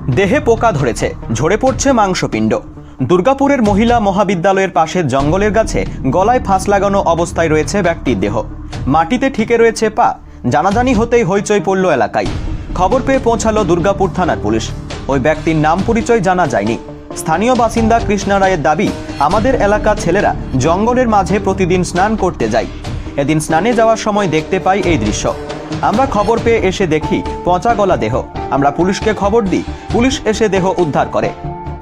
দেহে পোকা ধরেছে, ঝরে পড়ছে মাংসপিণ্ড। দুর্গাপুরের মহিলা মহাবিদ্যালয়ের পাশের জঙ্গলের গাছে গলায় ফাঁস লাগানো অবস্থায় রয়েছে ব্যক্তির দেহ। মাটিতে ঠিকে রয়েছে পা। জানাজানি হতেই হইচই পড়ল এলাকায়। খবর পেয়ে পৌঁছালো দুর্গাপুর থানার পুলিশ। ওই ব্যক্তির নাম পরিচয় জানা যায়নি। স্থানীয় বাসিন্দা কৃষ্ণা রায়ের দাবি, আমাদের এলাকার ছেলেরা জঙ্গলের মাঝে প্রতিদিন স্নান করতে যায়। এদিন স্নানে যাওয়ার সময় দেখতে পাই এই দৃশ্য। আমরা খবর পেয়ে এসে দেখি পচা গলা দেহ। আমরা পুলিশকে খবর দিই, পুলিশ এসে দেহ উদ্ধার করে।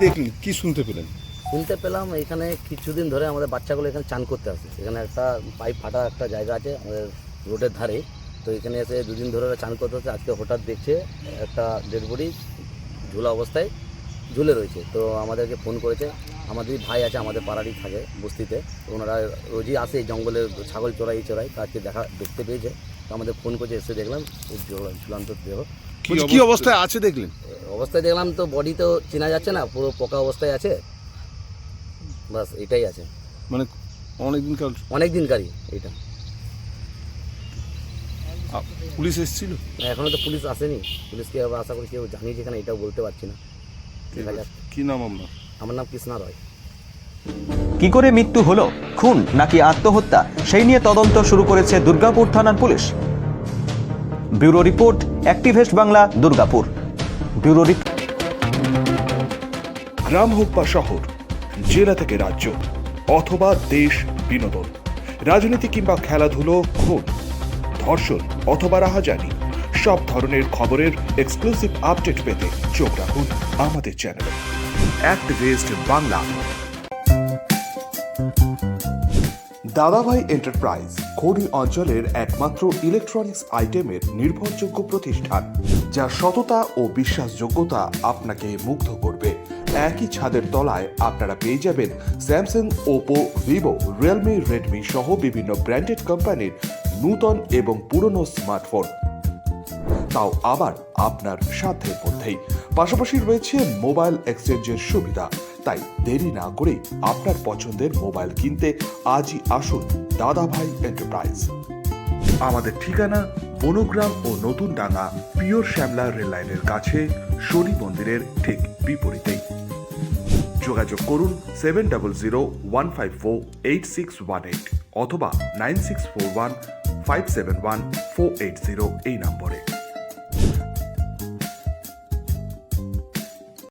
দেখলেন কি শুনতে পেলেন? শুনতে পেলাম এখানে কিছুদিন ধরে আমাদের বাচ্চাগুলো এখানে চান করতে আসে। এখানে একটা পাইপ ফাটা একটা জায়গা আছে আমাদের রোডের ধারে। তো এখানে এসে দুদিন ধরে চান করতে হচ্ছে। আজকে হঠাৎ দেখছে একটা ডেড বডি ঝুলা অবস্থায় ঝুলে রয়েছে। তো আমাদেরকে ফোন করেছে। আমাদের ভাই আছে, আমাদের পাড়ারই থাকে বস্তিতে। তো ওনারা রোজই আসে এই জঙ্গলে ছাগল চড়াই তাকে দেখতে পেয়েছে। তো আমাদের ফোন করেছে, এসে দেখলাম ঝুলান্ত দেহ। কি অবস্থায় আছে দেখলেন? অবস্থায় দেখলাম তো বডি তো চেনা যাচ্ছে না, পুরো পোকা অবস্থায় আছে। বাস এটাই আছে, মানে অনেক দিনকারই এটা। পুলিশ এসেছিল? এখনো তো পুলিশ আসেনি। পুলিশকে আবার আশা করি কেউ জানিয়েছে এখানে, এটাও বলতে পারছি না। দেখা যাক। কি নাম আপনার? আমার নাম কৃষ্ণা রয়। কি করে মৃত্যু হলো, খুন নাকি আত্মহত্যা, সেই নিয়ে তদন্ত শুরু করেছে দুর্গাপুর থানার পুলিশ। Bureau report, activist Bangla, Durgapur. Bureau report. গ্রাম হোক বা শহর, জেলা থেকে রাজ্য অথবা দেশ, বিনোদন, রাজনীতি কিংবা খেলাধুলো, খুন, ধর্ষণ অথবা রাহাজানি, সব ধরনের খবরের এক্সক্লুসিভ আপডেট পেতে চোখ রাখুন আমাদের চ্যানেলে অ্যাক্টিভেস্ট বাংলা। দাদাভাই এন্টারপ্রাইজ খনি অঞ্চলের একমাত্র ইলেকট্রনিক্স আইটেমের নির্ভরযোগ্য প্রতিষ্ঠান, যা সততা ও বিশ্বাসযোগ্যতা আপনাকে মুগ্ধ করবে। একই ছাদের তলায় আপনারা পেয়ে যাবেন Samsung, Oppo, Vivo, Realme, Redmi সহ বিভিন্ন ব্র্যান্ডেড কোম্পানির নূতন এবং পুরনো স্মার্টফোন, তাও আবার আপনার সাধ্যের মধ্যেই। পাশাপাশি রয়েছে মোবাইল এক্সচেঞ্জের সুবিধা। তাই দেরি না করে আপনার পছন্দের মোবাইল কিনতে আজই আসুন দাদাভাই এন্টারপ্রাইজ। আমাদের ঠিকানা বনগ্রাম ও নতুন ডাঙ্গা, পিওর শ্যামলা রেল লাইনের কাছে, শনি মন্দিরের ঠিক বিপরীতেই। যোগাযোগ করুন 7001548618 অথবা 9641571480 এই নম্বরে।